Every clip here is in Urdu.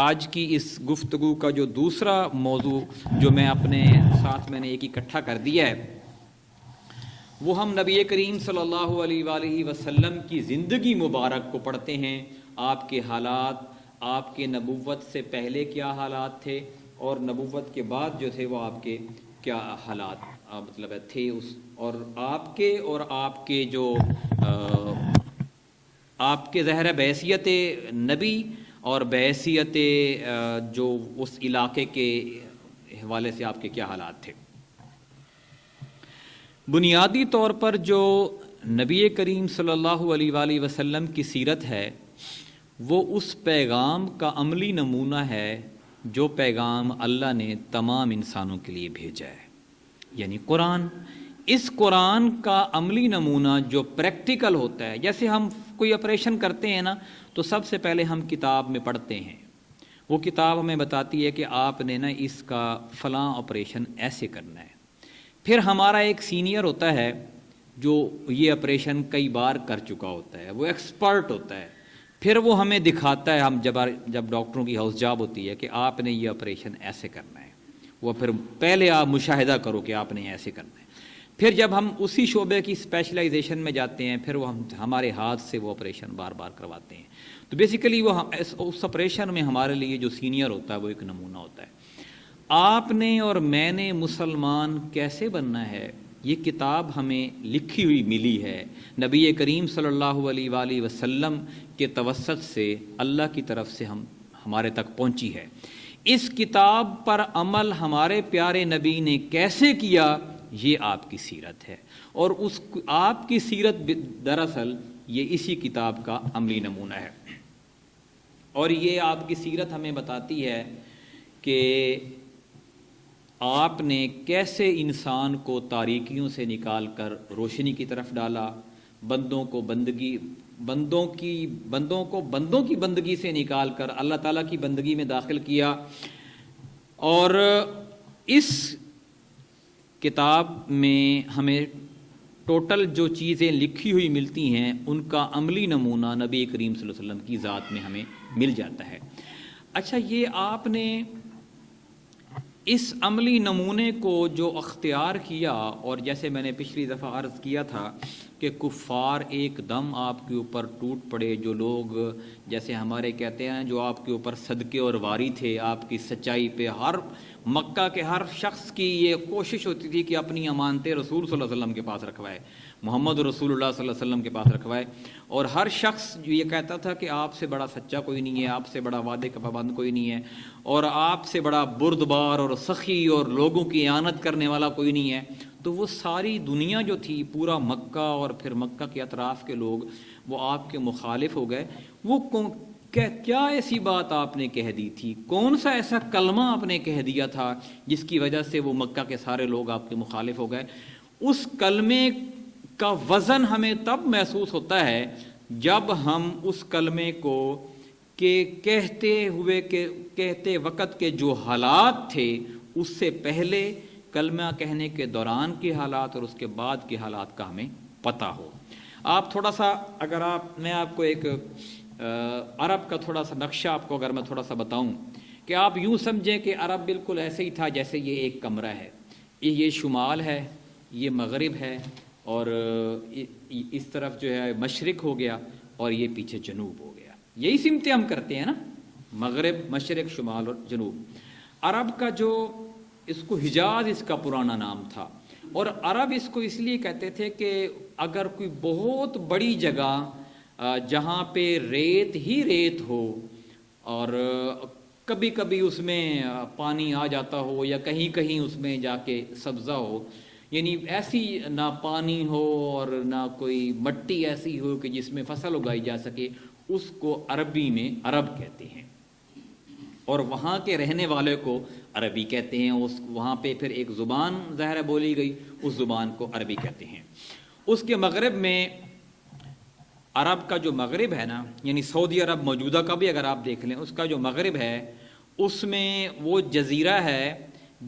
آج کی اس گفتگو کا جو دوسرا موضوع جو میں اپنے ساتھ میں نے ایک اکٹھا کر دیا ہے وہ ہم نبی کریم صلی اللہ علیہ وآلہ وسلم کی زندگی مبارک کو پڑھتے ہیں. آپ کے حالات، آپ کے نبوت سے پہلے کیا حالات تھے اور نبوت کے بعد جو تھے وہ آپ کے کیا حالات مطلب تھے اور آپ کے جو آپ کے ظاہر بحیثیت نبی اور بحیثیت جو اس علاقے کے حوالے سے آپ کے کیا حالات تھے. بنیادی طور پر جو نبی کریم صلی اللہ علیہ وآلہ وسلم کی سیرت ہے وہ اس پیغام کا عملی نمونہ ہے جو پیغام اللہ نے تمام انسانوں کے لیے بھیجا ہے، یعنی قرآن. اس قرآن کا عملی نمونہ جو پریکٹیکل ہوتا ہے، جیسے ہم کوئی آپریشن کرتے ہیں نا تو سب سے پہلے ہم کتاب میں پڑھتے ہیں، وہ کتاب ہمیں بتاتی ہے کہ آپ نے نا اس کا فلاں آپریشن ایسے کرنا ہے. پھر ہمارا ایک سینئر ہوتا ہے جو یہ آپریشن کئی بار کر چکا ہوتا ہے، وہ ایکسپرٹ ہوتا ہے، پھر وہ ہمیں دکھاتا ہے. ہم جب ڈاکٹروں کی ہاؤس جاب ہوتی ہے کہ آپ نے یہ آپریشن ایسے کرنا ہے، وہ پھر پہلے آپ مشاہدہ کرو کہ آپ نے ایسے کرنا ہے. پھر جب ہم اسی شعبے کی اسپیشلائزیشن میں جاتے ہیں پھر وہ ہمارے ہاتھ سے وہ آپریشن بار بار کرواتے ہیں. تو بیسیکلی وہ اس آپریشن میں ہمارے لیے جو سینئر ہوتا ہے وہ ایک نمونہ ہوتا ہے. آپ نے اور میں نے مسلمان کیسے بننا ہے یہ کتاب ہمیں لکھی ہوئی ملی ہے، نبی کریم صلی اللہ علیہ وآلہ وسلم کے توسط سے اللہ کی طرف سے ہمارے تک پہنچی ہے. اس کتاب پر عمل ہمارے پیارے نبی نے کیسے کیا یہ آپ کی سیرت ہے، اور آپ کی سیرت دراصل یہ اسی کتاب کا عملی نمونہ ہے. اور یہ آپ کی سیرت ہمیں بتاتی ہے کہ آپ نے کیسے انسان کو تاریکیوں سے نکال کر روشنی کی طرف ڈالا، بندوں کو بندوں کی بندگی سے نکال کر اللہ تعالیٰ کی بندگی میں داخل کیا. اور اس کتاب میں ہمیں ٹوٹل جو چیزیں لکھی ہوئی ملتی ہیں ان کا عملی نمونہ نبی کریم صلی اللہ علیہ وسلم کی ذات میں ہمیں مل جاتا ہے. اچھا، یہ آپ نے اس عملی نمونے کو جو اختیار کیا، اور جیسے میں نے پچھلی دفعہ عرض کیا تھا کہ کفار ایک دم آپ کے اوپر ٹوٹ پڑے، جو لوگ جیسے ہمارے کہتے ہیں جو آپ کے اوپر صدقے اور واری تھے آپ کی سچائی پہ، ہر مکہ کے ہر شخص کی یہ کوشش ہوتی تھی کہ اپنی امانتیں رسول صلی اللہ علیہ وسلم کے پاس رکھوائے، محمد رسول اللہ صلی اللہ علیہ وسلم کے پاس رکھوائے. اور ہر شخص جو یہ کہتا تھا کہ آپ سے بڑا سچا کوئی نہیں ہے، آپ سے بڑا وعدے کا پابند کوئی نہیں ہے، اور آپ سے بڑا بردبار اور سخی اور لوگوں کی اعانت کرنے والا کوئی نہیں ہے. تو وہ ساری دنیا جو تھی، پورا مکہ اور پھر مکہ کے اطراف کے لوگ، وہ آپ کے مخالف ہو گئے. وہ کیا ایسی بات آپ نے کہہ دی تھی، کون سا ایسا کلمہ آپ نے کہہ دیا تھا جس کی وجہ سے وہ مکہ کے سارے لوگ آپ کے مخالف ہو گئے؟ اس کلمے کا وزن ہمیں تب محسوس ہوتا ہے جب ہم اس کلمے کو کہتے وقت کے جو حالات تھے اس سے پہلے، کلمہ کہنے کے دوران کے حالات اور اس کے بعد کے حالات کا ہمیں پتہ ہو. آپ تھوڑا سا میں آپ کو ایک عرب کا تھوڑا سا نقشہ آپ کو اگر میں تھوڑا سا بتاؤں کہ آپ یوں سمجھیں کہ عرب بالکل ایسے ہی تھا جیسے یہ ایک کمرہ ہے، یہ شمال ہے، یہ مغرب ہے، اور اس طرف جو ہے مشرق ہو گیا اور یہ پیچھے جنوب ہو گیا. یہی سمتیں ہم کرتے ہیں نا، مغرب، مشرق، شمال اور جنوب. عرب کا جو اس کو حجاز اس کا پرانا نام تھا، اور عرب اس کو اس لیے کہتے تھے کہ اگر کوئی بہت بڑی جگہ جہاں پہ ریت ہی ریت ہو اور کبھی کبھی اس میں پانی آ جاتا ہو یا کہیں کہیں اس میں جا کے سبزہ ہو، یعنی ایسی نہ پانی ہو اور نہ کوئی مٹی ایسی ہو کہ جس میں فصل اگائی جا سکے، اس کو عربی میں عرب کہتے ہیں. اور وہاں کے رہنے والے کو عربی کہتے ہیں. وہاں پہ پھر ایک زبان ظاہر بولی گئی، اس زبان کو عربی کہتے ہیں. اس کے مغرب میں، عرب کا جو مغرب ہے نا، یعنی سعودی عرب موجودہ کا بھی اگر آپ دیکھ لیں، اس کا جو مغرب ہے اس میں وہ جزیرہ ہے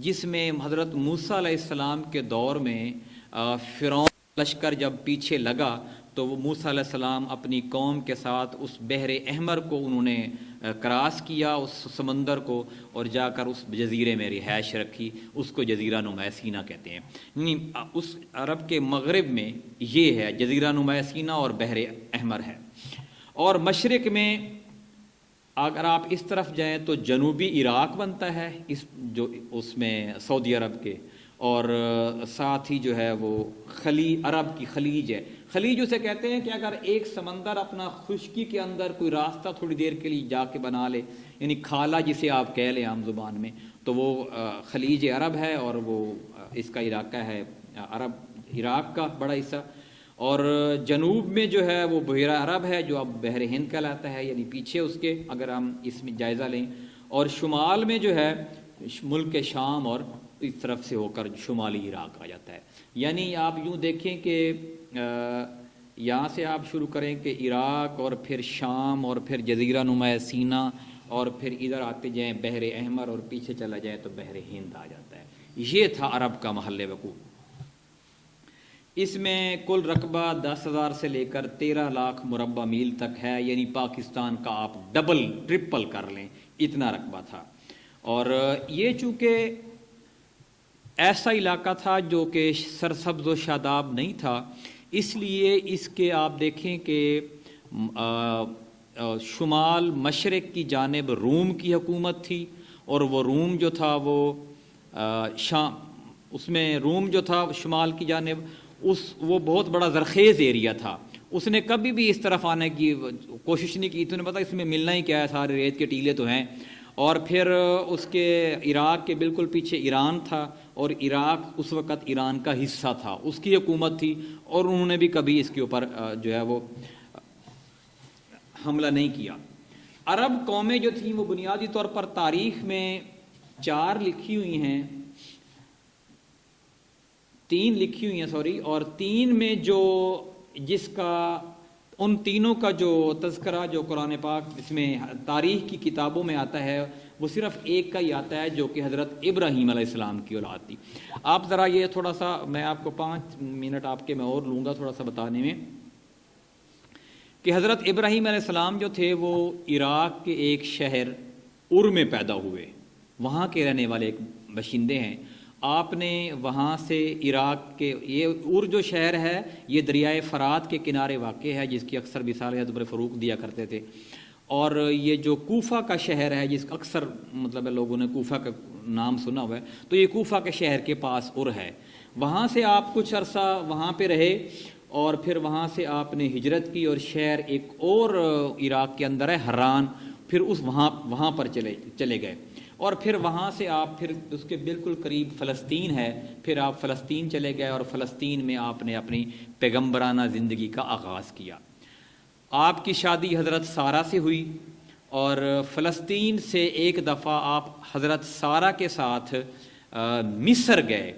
جس میں حضرت موسیٰ علیہ السلام کے دور میں فرعون لشکر جب پیچھے لگا تو وہ موسیٰ علیہ السلام اپنی قوم کے ساتھ اس بحر احمر کو انہوں نے کراس کیا اس سمندر کو اور جا کر اس جزیرے میں رہائش رکھی، اس کو جزیرہ نما سینا کہتے ہیں۔ یعنی اس عرب کے مغرب میں یہ ہے جزیرہ نما سینا اور بحر احمر ہے۔ اور مشرق میں اگر آپ اس طرف جائیں تو جنوبی عراق بنتا ہے، اس میں سعودی عرب کے، اور ساتھ ہی جو ہے وہ عرب کی خلیج ہے۔ خلیج اسے کہتے ہیں کہ اگر ایک سمندر اپنا خشکی کے اندر کوئی راستہ تھوڑی دیر کے لیے جا کے بنا لے، یعنی کھالا جسے آپ کہہ لیں عام زبان میں، تو وہ خلیج عرب ہے، اور وہ اس کا علاقہ ہے عراق کا بڑا حصہ۔ اور جنوب میں جو ہے وہ بحیرہ عرب ہے جو اب بحر ہند کہلاتا ہے، یعنی پیچھے اس کے اگر ہم اس میں جائزہ لیں۔ اور شمال میں جو ہے ملک شام اور اس طرف سے ہو کر شمالی عراق آ جاتا ہے۔ یعنی آپ یوں دیکھیں کہ یہاں سے آپ شروع کریں کہ عراق اور پھر شام اور پھر جزیرہ نما سینا اور پھر ادھر آتے جائیں بحر احمر اور پیچھے چلا جائے تو بحر ہند آ جاتا ہے۔ یہ تھا عرب کا محل وقوع۔ اس میں کل رقبہ 10,000 سے لے کر 13 لاکھ مربع میل تک ہے، یعنی پاکستان کا آپ ڈبل ٹرپل کر لیں اتنا رقبہ تھا۔ اور یہ چونکہ ایسا علاقہ تھا جو کہ سرسبز و شاداب نہیں تھا، اس لیے اس کے آپ دیکھیں کہ شمال مشرق کی جانب روم کی حکومت تھی، اور وہ روم جو تھا وہ شام، اس میں روم جو تھا شمال کی جانب وہ بہت بڑا زرخیز ایریا تھا۔ اس نے کبھی بھی اس طرف آنے کی کوشش نہیں کی، تو نے پتا اس میں ملنا ہی کیا ہے، سارے ریت کے ٹیلے تو ہیں۔ اور پھر اس کے عراق کے بالکل پیچھے ایران تھا، اور عراق اس وقت ایران کا حصہ تھا، اس کی حکومت تھی، اور انہوں نے بھی کبھی اس کے اوپر جو ہے وہ حملہ نہیں کیا۔ عرب قومیں جو تھیں وہ بنیادی طور پر تاریخ میں 4 لکھی ہوئی ہیں، 3 لکھی ہوئی ہیں اور 3 میں جو جس کا ان تینوں کا جو تذکرہ جو قرآن پاک اس میں تاریخ کی کتابوں میں آتا ہے وہ صرف ایک کا ہی آتا ہے، جو کہ حضرت ابراہیم علیہ السلام کی اولاد تھی۔ آپ ذرا یہ تھوڑا سا، میں آپ کو 5 منٹ آپ کے میں اور لوں گا تھوڑا سا بتانے میں، کہ حضرت ابراہیم علیہ السلام جو تھے وہ عراق کے ایک شہر ار میں پیدا ہوئے، وہاں کے رہنے والے ایک باشندے ہیں۔ آپ نے وہاں سے عراق کے یہ ار جو شہر ہے یہ دریائے فرات کے کنارے واقع ہے، جس کی اکثر مثال حضرت عمر فاروق دیا کرتے تھے۔ اور یہ جو کوفہ کا شہر ہے، جس کا اکثر مطلب لوگوں نے کوفہ کا نام سنا ہوا ہے، تو یہ کوفہ کے شہر کے پاس ار ہے۔ وہاں سے آپ کچھ عرصہ وہاں پہ رہے، اور پھر وہاں سے آپ نے ہجرت کی اور شہر ایک اور عراق کے اندر ہے حران، پھر وہاں پر چلے گئے، اور پھر وہاں سے آپ پھر اس کے بالکل قریب فلسطین ہے، پھر آپ فلسطین چلے گئے، اور فلسطین میں آپ نے اپنی پیغمبرانہ زندگی کا آغاز کیا۔ آپ کی شادی حضرت سارہ سے ہوئی، اور فلسطین سے ایک دفعہ آپ حضرت سارہ کے ساتھ مصر گئے۔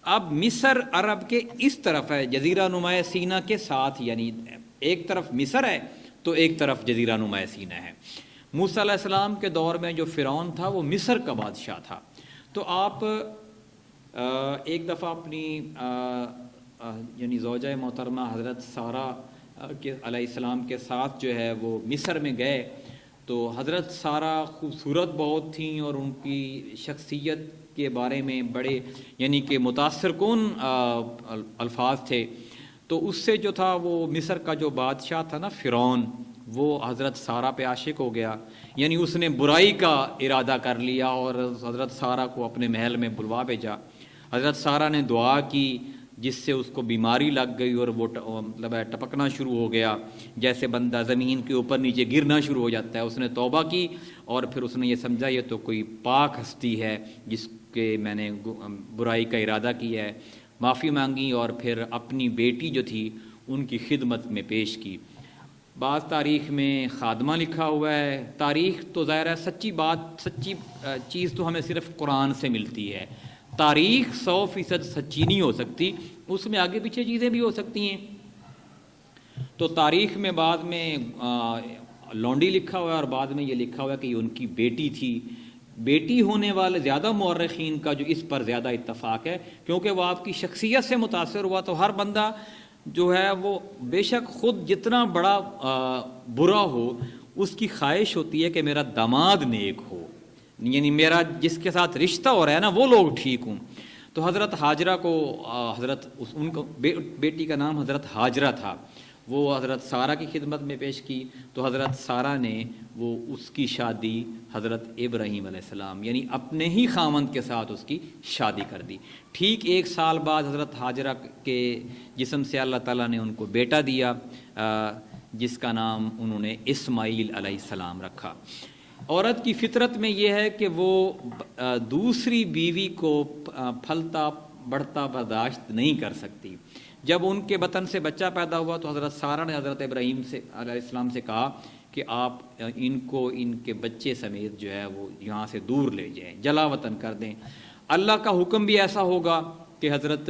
اب مصر عرب کے اس طرف ہے، جزیرہ نما سینا کے ساتھ، یعنی ایک طرف مصر ہے تو ایک طرف جزیرہ نما سینا ہے۔ موسیٰ علیہ السلام کے دور میں جو فرعون تھا وہ مصر کا بادشاہ تھا، تو آپ ایک دفعہ اپنی یعنی زوجہ محترمہ حضرت سارہ علیہ السلام کے ساتھ جو ہے وہ مصر میں گئے، تو حضرت سارہ خوبصورت بہت تھیں، اور ان کی شخصیت کے بارے میں بڑے یعنی کہ متاثر کن الفاظ تھے۔ تو اس سے جو تھا وہ مصر کا جو بادشاہ تھا نا فرعون، وہ حضرت سارہ پہ عاشق ہو گیا، یعنی اس نے برائی کا ارادہ کر لیا اور حضرت سارہ کو اپنے محل میں بلوا بھیجا۔ حضرت سارہ نے دعا کی، جس سے اس کو بیماری لگ گئی، اور وہ مطلب ٹپکنا شروع ہو گیا، جیسے بندہ زمین کے اوپر نیچے گرنا شروع ہو جاتا ہے۔ اس نے توبہ کی، اور پھر اس نے یہ سمجھا یہ تو کوئی پاک ہستی ہے جس کے میں نے برائی کا ارادہ کیا ہے، معافی مانگی، اور پھر اپنی بیٹی جو تھی ان کی خدمت میں پیش کی۔ بعض تاریخ میں خادمہ لکھا ہوا ہے، تاریخ تو ظاہر ہے سچی چیز تو ہمیں صرف قرآن سے ملتی ہے، تاریخ 100% سچی نہیں ہو سکتی، اس میں آگے پیچھے چیزیں بھی ہو سکتی ہیں۔ تو تاریخ میں بعد میں لونڈی لکھا ہوا ہے، اور بعد میں یہ لکھا ہوا ہے کہ یہ ان کی بیٹی تھی۔ بیٹی ہونے والے زیادہ مورخین کا جو اس پر زیادہ اتفاق ہے، کیونکہ وہ آپ کی شخصیت سے متاثر ہوا، تو ہر بندہ جو ہے وہ بے شک خود جتنا بڑا برا ہو، اس کی خواہش ہوتی ہے کہ میرا داماد نیک ہو، یعنی میرا جس کے ساتھ رشتہ ہو رہا ہے نا وہ لوگ ٹھیک ہوں۔ تو حضرت ہاجرہ کو ان کو بیٹی کا نام حضرت ہاجرہ تھا، وہ حضرت سارہ کی خدمت میں پیش کی، تو حضرت سارہ نے وہ اس کی شادی حضرت ابراہیم علیہ السلام یعنی اپنے ہی خاوند کے ساتھ اس کی شادی کر دی۔ ٹھیک 1 سال بعد حضرت ہاجرہ کے جسم سے اللہ تعالیٰ نے ان کو بیٹا دیا، جس کا نام انہوں نے اسماعیل علیہ السلام رکھا۔ عورت کی فطرت میں یہ ہے کہ وہ دوسری بیوی کو پھلتا بڑھتا برداشت نہیں کر سکتی۔ جب ان کے بطن سے بچہ پیدا ہوا تو حضرت سارہ نے حضرت ابراہیم سے علیہ السلام سے کہا کہ آپ ان کو ان کے بچے سمیت جو ہے وہ یہاں سے دور لے جائیں، جلا وطن کر دیں۔ اللہ کا حکم بھی ایسا ہوگا کہ حضرت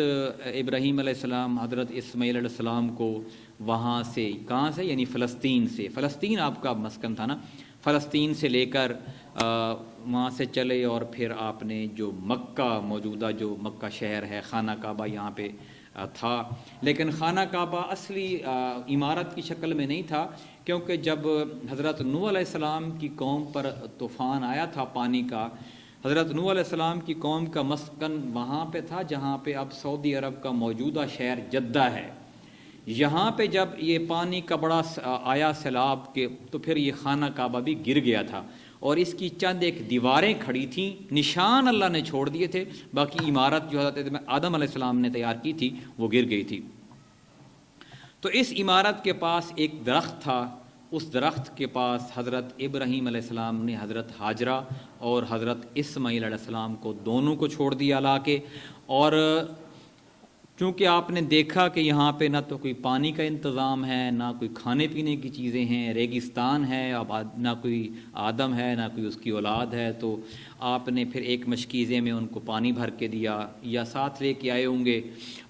ابراہیم علیہ السلام حضرت اسماعیل علیہ السلام کو وہاں سے، کہاں سے، یعنی فلسطین سے، فلسطین آپ کا مسکن تھا نا، فلسطین سے لے کر وہاں سے چلے، اور پھر آپ نے جو مکہ، موجودہ جو مکہ شہر ہے، خانہ کعبہ یہاں پہ تھا، لیکن خانہ کعبہ اصلی عمارت کی شکل میں نہیں تھا، کیونکہ جب حضرت نوح علیہ السلام کی قوم پر طوفان آیا تھا پانی کا، حضرت نوح علیہ السلام کی قوم کا مسکن وہاں پہ تھا جہاں پہ اب سعودی عرب کا موجودہ شہر جدہ ہے۔ یہاں پہ جب یہ پانی کا بڑا آیا سیلاب کے، تو پھر یہ خانہ کعبہ بھی گر گیا تھا، اور اس کی چند ایک دیواریں کھڑی تھیں، نشان اللہ نے چھوڑ دیے تھے، باقی عمارت جو حضرت آدم علیہ السلام نے تیار کی تھی وہ گر گئی تھی۔ تو اس عمارت کے پاس ایک درخت تھا، اس درخت کے پاس حضرت ابراہیم علیہ السلام نے حضرت ہاجرہ اور حضرت اسماعیل علیہ السلام کو دونوں کو چھوڑ دیا لا کے، اور چونکہ آپ نے دیکھا کہ یہاں پہ نہ تو کوئی پانی کا انتظام ہے، نہ کوئی کھانے پینے کی چیزیں ہیں، ریگستان ہے، اب نہ کوئی آدم ہے، نہ کوئی اس کی اولاد ہے، تو آپ نے پھر ایک مشکیزے میں ان کو پانی بھر کے دیا، یا ساتھ لے کے آئے ہوں گے،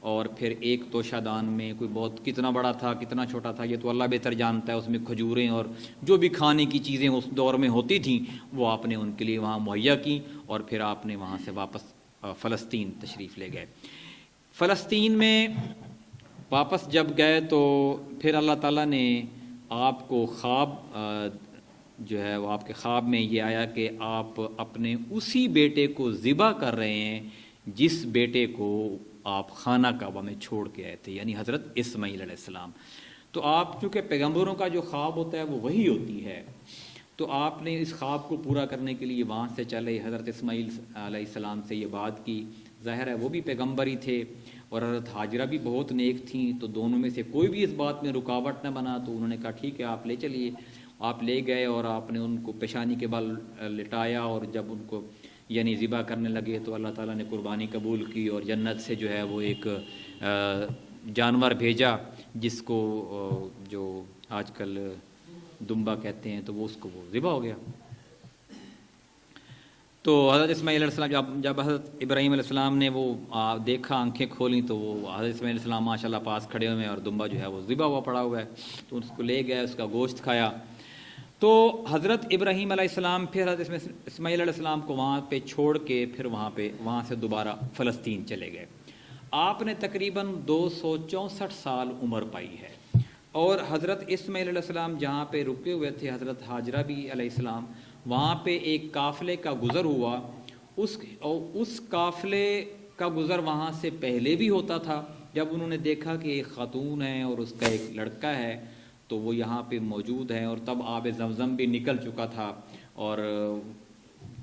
اور پھر ایک توشہ دان میں کوئی بہت کتنا بڑا تھا کتنا چھوٹا تھا یہ تو اللہ بہتر جانتا ہے، اس میں کھجوریں اور جو بھی کھانے کی چیزیں اس دور میں ہوتی تھیں وہ آپ نے ان کے لیے وہاں مہیا کی، اور پھر آپ نے وہاں سے واپس فلسطین تشریف لے گئے۔ فلسطین میں واپس جب گئے تو پھر اللہ تعالیٰ نے آپ کو خواب جو ہے وہ آپ کے خواب میں یہ آیا کہ آپ اپنے اسی بیٹے کو ذبح کر رہے ہیں جس بیٹے کو آپ خانہ کعبہ میں چھوڑ کے آئے تھے، یعنی حضرت اسماعیل علیہ السلام۔ تو آپ چونکہ پیغمبروں کا جو خواب ہوتا ہے وہ وہی ہوتی ہے، تو آپ نے اس خواب کو پورا کرنے کے لیے وہاں سے چلے، حضرت اسماعیل علیہ السلام سے یہ بات کی، ظاہر ہے وہ بھی پیغمبر ہی تھے، اور حضرت ہاجرہ بھی بہت نیک تھیں، تو دونوں میں سے کوئی بھی اس بات میں رکاوٹ نہ بنا، تو انہوں نے کہا ٹھیک ہے آپ لے چلیے۔ آپ لے گئے اور آپ نے ان کو پیشانی کے بل لٹایا، اور جب ان کو یعنی ذبح کرنے لگے تو اللہ تعالیٰ نے قربانی قبول کی، اور جنت سے جو ہے وہ ایک جانور بھیجا جس کو جو آج کل دمبا کہتے ہیں، تو وہ اس کو وہ ذبح ہو گیا۔ تو حضرت اسماعیل علیہ السلام جب حضرت ابراہیم علیہ السلام نے وہ دیکھا، آنکھیں کھولیں، تو وہ حضرت اسماعیل علیہ السلام ماشاء اللہ پاس کھڑے ہوئے ہیں اور دمبا جو ہے وہ ذبح ہوا پڑا ہوا ہے، تو اس کو لے گئے، اس کا گوشت کھایا۔ تو حضرت ابراہیم علیہ السلام پھر حضرت اسماعیل علیہ السلام کو وہاں پہ چھوڑ کے پھر وہاں سے دوبارہ فلسطین چلے گئے۔ آپ نے تقریباً 264 سال عمر پائی ہے، اور حضرت اسماعیل علیہ السلام جہاں پہ رکے ہوئے تھے، حضرت ہاجرہ بھی علیہ السلام، وہاں پہ ایک قافلے کا گزر ہوا، اس قافلے کا گزر وہاں سے پہلے بھی ہوتا تھا۔ جب انہوں نے دیکھا کہ ایک خاتون ہے اور اس کا ایک لڑکا ہے تو وہ یہاں پہ موجود ہیں، اور تب آب زمزم بھی نکل چکا تھا، اور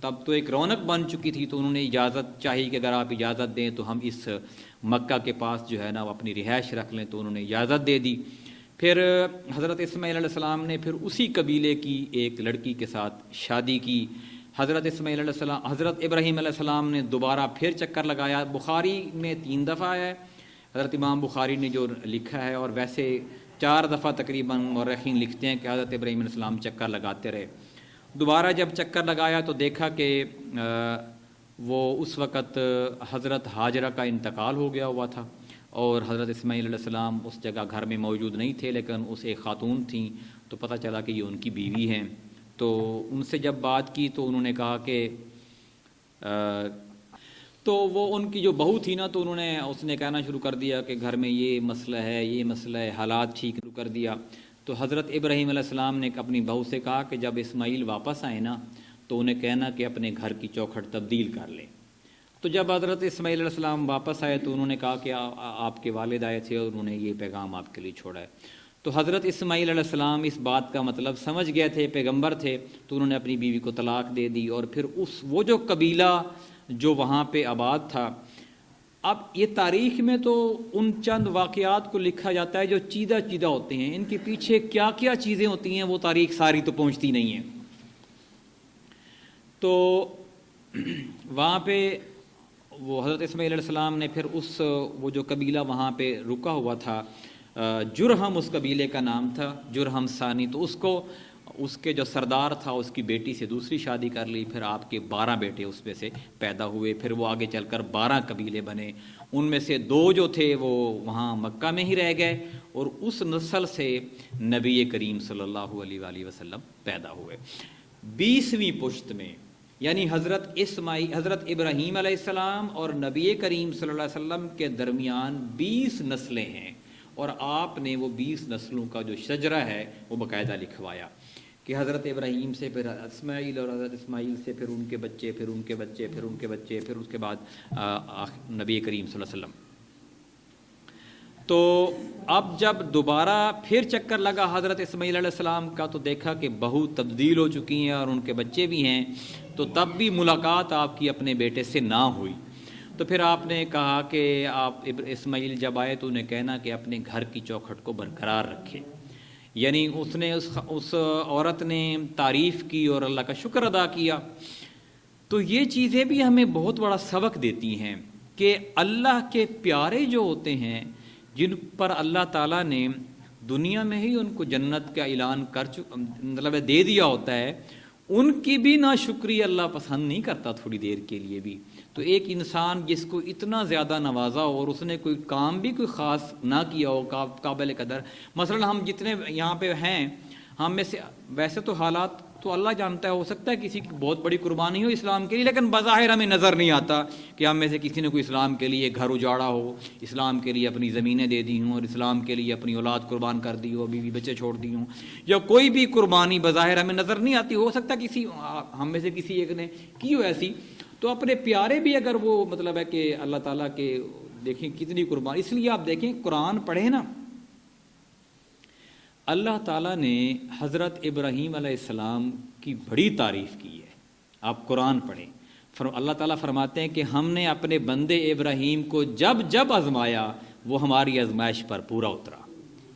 تب تو ایک رونق بن چکی تھی، تو انہوں نے اجازت چاہی کہ اگر آپ اجازت دیں تو ہم اس مکہ کے پاس جو ہے نا وہ اپنی رہائش رکھ لیں، تو انہوں نے اجازت دے دی۔ پھر حضرت اسماعیل علیہ السلام نے پھر اسی قبیلے کی ایک لڑکی کے ساتھ شادی کی۔ حضرت ابراہیم علیہ السلام نے دوبارہ پھر چکر لگایا، بخاری میں 3 دفعہ ہے، حضرت امام بخاری نے جو لکھا ہے، اور ویسے 4 دفعہ تقریباً مورخین لکھتے ہیں کہ حضرت ابراہیم علیہ السلام چکر لگاتے رہے۔ دوبارہ جب چکر لگایا تو دیکھا کہ وہ اس وقت حضرت ہاجرہ کا انتقال ہو گیا ہوا تھا، اور حضرت اسماعیل علیہ السلام اس جگہ گھر میں موجود نہیں تھے، لیکن اس ایک خاتون تھیں، تو پتہ چلا کہ یہ ان کی بیوی ہیں۔ تو ان سے جب بات کی تو انہوں نے کہا کہ تو وہ ان کی جو بہو تھی نا، تو اس نے کہنا شروع کر دیا کہ گھر میں یہ مسئلہ ہے، یہ مسئلہ ہے، حالات ٹھیک کر دیا۔ تو حضرت ابراہیم علیہ السلام نے اپنی بہو سے کہا کہ جب اسماعیل واپس آئے نا تو انہیں کہنا کہ اپنے گھر کی چوکھٹ تبدیل کر لیں۔ تو جب حضرت اسماعیل علیہ السلام واپس آئے تو انہوں نے کہا کہ آپ کے والد آئے تھے اور انہوں نے یہ پیغام آپ کے لیے چھوڑا ہے۔ تو حضرت اسماعیل علیہ السلام اس بات کا مطلب سمجھ گئے تھے، پیغمبر تھے، تو انہوں نے اپنی بیوی کو طلاق دے دی، اور پھر وہ جو قبیلہ جو وہاں پہ آباد تھا، اب یہ تاریخ میں تو ان چند واقعات کو لکھا جاتا ہے جو چیدہ چیدہ ہوتے ہیں، ان کے پیچھے کیا کیا چیزیں ہوتی ہیں وہ تاریخ ساری تو پہنچتی نہیں ہے۔ تو وہاں پہ وہ حضرت اسماعیل علیہ السلام نے پھر وہ جو قبیلہ وہاں پہ رکا ہوا تھا، جرہم اس قبیلے کا نام تھا، جرہم ثانی، تو اس کے جو سردار تھا اس کی بیٹی سے دوسری شادی کر لی، پھر آپ کے 12 بیٹے اس میں سے پیدا ہوئے، پھر وہ آگے چل کر 12 قبیلے بنے، ان میں سے 2 جو تھے وہ وہاں مکہ میں ہی رہ گئے، اور اس نسل سے نبی کریم صلی اللہ علیہ وآلہ وسلم پیدا ہوئے۔ 20ویں پشت میں، یعنی حضرت ابراہیم علیہ السلام اور نبی کریم صلی اللہ علیہ وسلم کے درمیان 20 نسلیں ہیں، اور آپ نے وہ 20 نسلوں کا جو شجرہ ہے وہ باقاعدہ لکھوایا کہ حضرت ابراہیم سے پھر اسماعیل، اور حضرت اسماعیل سے پھر ان کے بچے، پھر ان کے بچے، پھر ان کے بچے، پھر اس کے بعد نبی کریم صلی اللہ علیہ وسلم۔ تو اب جب دوبارہ پھر چکر لگا حضرت اسماعیل علیہ السلام کا تو دیکھا کہ بہو تبدیل ہو چکی ہیں اور ان کے بچے بھی ہیں، تو تب بھی ملاقات آپ کی اپنے بیٹے سے نہ ہوئی۔ تو پھر آپ نے کہا کہ آپ اسماعیل جب آئے تو انہیں کہنا کہ اپنے گھر کی چوکھٹ کو برقرار رکھے، یعنی اس عورت نے تعریف کی اور اللہ کا شکر ادا کیا۔ تو یہ چیزیں بھی ہمیں بہت بڑا سبق دیتی ہیں کہ اللہ کے پیارے جو ہوتے ہیں، جن پر اللہ تعالیٰ نے دنیا میں ہی ان کو جنت کا اعلان مطلب دے دیا ہوتا ہے، ان کی بھی ناشکری اللہ پسند نہیں کرتا تھوڑی دیر کے لیے بھی۔ تو ایک انسان جس کو اتنا زیادہ نوازا ہو اور اس نے کوئی کام بھی کوئی خاص نہ کیا ہو قابل قدر، مثلا ہم جتنے یہاں پہ ہیں، ہم میں سے ویسے تو حالات تو اللہ جانتا ہے، ہو سکتا ہے کسی کی بہت بڑی قربانی ہو اسلام کے لیے، لیکن بظاہر ہمیں نظر نہیں آتا کہ ہم میں سے کسی نے کوئی اسلام کے لیے گھر اجاڑا ہو، اسلام کے لیے اپنی زمینیں دے دی ہوں، اور اسلام کے لیے اپنی اولاد قربان کر دی ہو، بیوی بچے چھوڑ دی ہوں، یا کوئی بھی قربانی بظاہر ہمیں نظر نہیں آتی۔ ہو سکتا ہے کسی ہم میں سے کسی ایک نے کی ہو ایسی، تو اپنے پیارے بھی اگر وہ مطلب ہے کہ اللہ تعالیٰ کے دیکھیں کتنی قربانی، اس لیے آپ دیکھیں قرآن پڑھیں نا، اللہ تعالیٰ نے حضرت ابراہیم علیہ السلام کی بڑی تعریف کی ہے۔ آپ قرآن پڑھیں، اللہ تعالیٰ فرماتے ہیں کہ ہم نے اپنے بندے ابراہیم کو جب جب آزمایا وہ ہماری آزمائش پر پورا اترا۔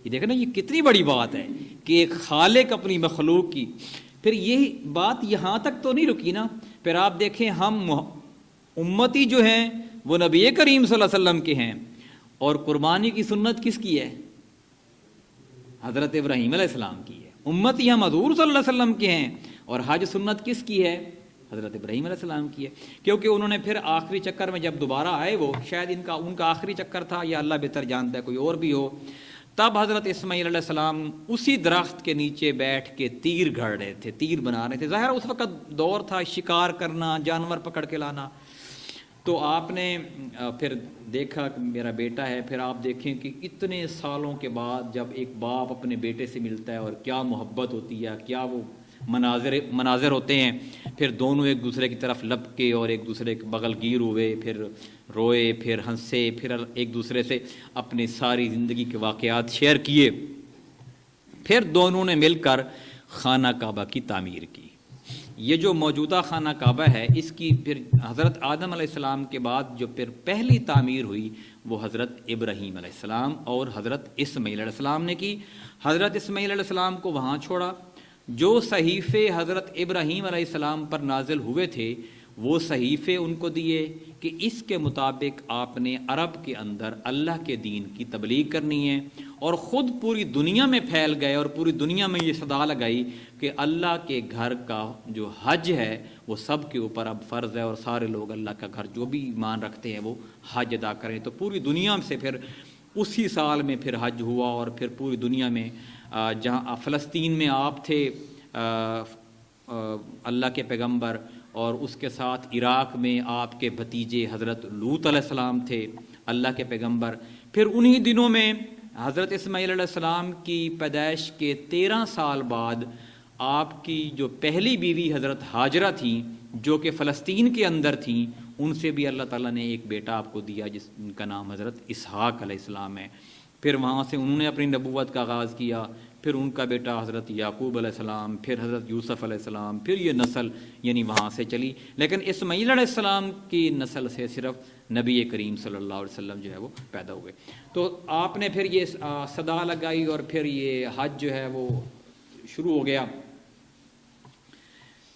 یہ دیکھیں نا، یہ کتنی بڑی بات ہے کہ ایک خالق اپنی مخلوق کی۔ پھر یہ بات یہاں تک تو نہیں رکی نا، پھر آپ دیکھیں ہم امتی جو ہیں وہ نبی کریم صلی اللہ علیہ وسلم کے ہیں، اور قربانی کی سنت کس کی ہے؟ حضرت ابراہیم علیہ السلام کی ہے۔ امتی ہم حضور صلی اللہ علیہ وسلم کے ہیں، اور حج سنت کس کی ہے؟ حضرت ابراہیم علیہ السلام کی ہے، کیونکہ انہوں نے پھر آخری چکر میں جب دوبارہ آئے، وہ شاید ان کا آخری چکر تھا، یا اللہ بہتر جانتا ہے کوئی اور بھی ہو، تب حضرت اسماعیل علیہ السلام اسی درخت کے نیچے بیٹھ کے تیر گھڑ رہے تھے، تیر بنا رہے تھے۔ ظاہر اس وقت دور تھا شکار کرنا، جانور پکڑ کے لانا۔ تو آپ نے پھر دیکھا کہ میرا بیٹا ہے، پھر آپ دیکھیں کہ اتنے سالوں کے بعد جب ایک باپ اپنے بیٹے سے ملتا ہے اور کیا محبت ہوتی ہے، کیا وہ مناظر ہوتے ہیں، پھر دونوں ایک دوسرے کی طرف لپکے اور ایک دوسرے کے بغل گیر ہوئے، پھر روئے، پھر ہنسے، پھر ایک دوسرے سے اپنی ساری زندگی کے واقعات شیئر کیے، پھر دونوں نے مل کر خانہ کعبہ کی تعمیر کی۔ یہ جو موجودہ خانہ کعبہ ہے، اس کی پھر حضرت آدم علیہ السلام کے بعد جو پھر پہلی تعمیر ہوئی وہ حضرت ابراہیم علیہ السلام اور حضرت اسماعیل علیہ السلام نے کی۔ حضرت اسماعیل علیہ السلام کو وہاں چھوڑا، جو صحیفے حضرت ابراہیم علیہ السلام پر نازل ہوئے تھے وہ صحیفے ان کو دیے کہ اس کے مطابق آپ نے عرب کے اندر اللہ کے دین کی تبلیغ کرنی ہے، اور خود پوری دنیا میں پھیل گئے اور پوری دنیا میں یہ صدا لگائی کہ اللہ کے گھر کا جو حج ہے وہ سب کے اوپر اب فرض ہے، اور سارے لوگ اللہ کا گھر جو بھی ایمان رکھتے ہیں وہ حج ادا کریں۔ تو پوری دنیا سے پھر اسی سال میں پھر حج ہوا، اور پھر پوری دنیا میں جہاں فلسطین میں آپ تھے اللہ کے پیغمبر، اور اس کے ساتھ عراق میں آپ کے بھتیجے حضرت لوط علیہ السلام تھے اللہ کے پیغمبر، پھر انہی دنوں میں حضرت اسماعیل علیہ السلام کی پیدائش کے 13 سال بعد آپ کی جو پہلی بیوی حضرت ہاجرہ تھیں جو کہ فلسطین کے اندر تھیں، ان سے بھی اللہ تعالیٰ نے ایک بیٹا آپ کو دیا جس کا نام حضرت اسحاق علیہ السلام ہے۔ پھر وہاں سے انہوں نے اپنی نبوت کا آغاز کیا، پھر ان کا بیٹا حضرت یعقوب علیہ السلام، پھر حضرت یوسف علیہ السلام، پھر یہ نسل یعنی وہاں سے چلی۔ لیکن اسماعیل علیہ السلام کی نسل سے صرف نبی کریم صلی اللہ علیہ وسلم جو ہے وہ پیدا ہوئے۔ تو آپ نے پھر یہ صدا لگائی اور پھر یہ حج جو ہے وہ شروع ہو گیا۔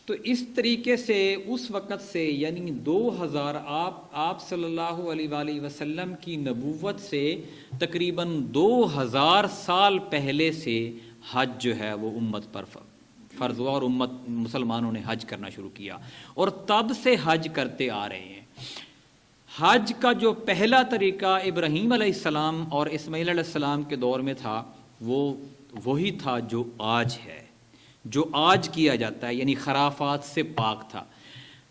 تو اس طریقے سے اس وقت سے یعنی 2000 آپ صلی اللہ علیہ وآلہ وسلم کی نبوت سے تقریباً 2000 سال پہلے سے حج جو ہے وہ امت پر فرض ہوا اور امت مسلمانوں نے حج کرنا شروع کیا، اور تب سے حج کرتے آ رہے ہیں۔ حج کا جو پہلا طریقہ ابراہیم علیہ السلام اور اسماعیل علیہ السلام کے دور میں تھا وہ وہی تھا جو آج ہے، جو آج کیا جاتا ہے، یعنی خرافات سے پاک تھا۔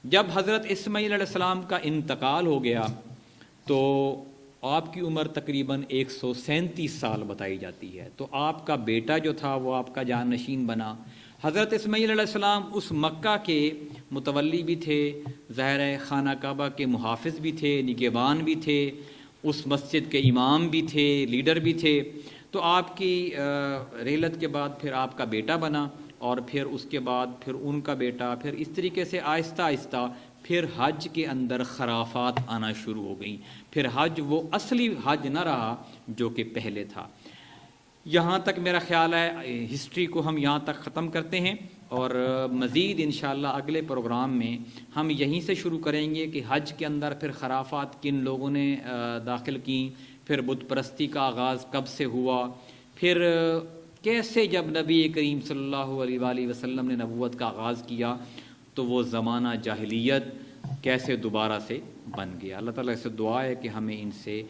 جب حضرت اسماعیل علیہ السلام کا انتقال ہو گیا تو آپ کی عمر تقریباً 137 سال بتائی جاتی ہے، تو آپ کا بیٹا جو تھا وہ آپ کا جانشین بنا۔ حضرت اسماعیل علیہ السلام اس مکہ کے متولی بھی تھے، ظاہر ہے خانہ کعبہ کے محافظ بھی تھے، نگہبان بھی تھے، اس مسجد کے امام بھی تھے، لیڈر بھی تھے۔ تو آپ کی رحلت کے بعد پھر آپ کا بیٹا بنا، اور پھر اس کے بعد پھر ان کا بیٹا، پھر اس طریقے سے آہستہ آہستہ پھر حج کے اندر خرافات آنا شروع ہو گئیں۔ پھر حج وہ اصلی حج نہ رہا جو کہ پہلے تھا۔ یہاں تک میرا خیال ہے ہسٹری کو ہم یہاں تک ختم کرتے ہیں، اور مزید انشاءاللہ اگلے پروگرام میں ہم یہیں سے شروع کریں گے کہ حج کے اندر پھر خرافات کن لوگوں نے داخل کیں، پھر بت پرستی کا آغاز کب سے ہوا، پھر کیسے جب نبی کریم صلی اللہ علیہ وآلہ وسلم نے نبوت کا آغاز کیا تو وہ زمانہ جاہلیت کیسے دوبارہ سے بن گیا۔ اللہ تعالیٰ سے دعا ہے کہ ہمیں ان سے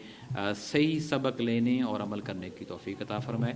صحیح سبق لینے اور عمل کرنے کی توفیق عطا فرمائے۔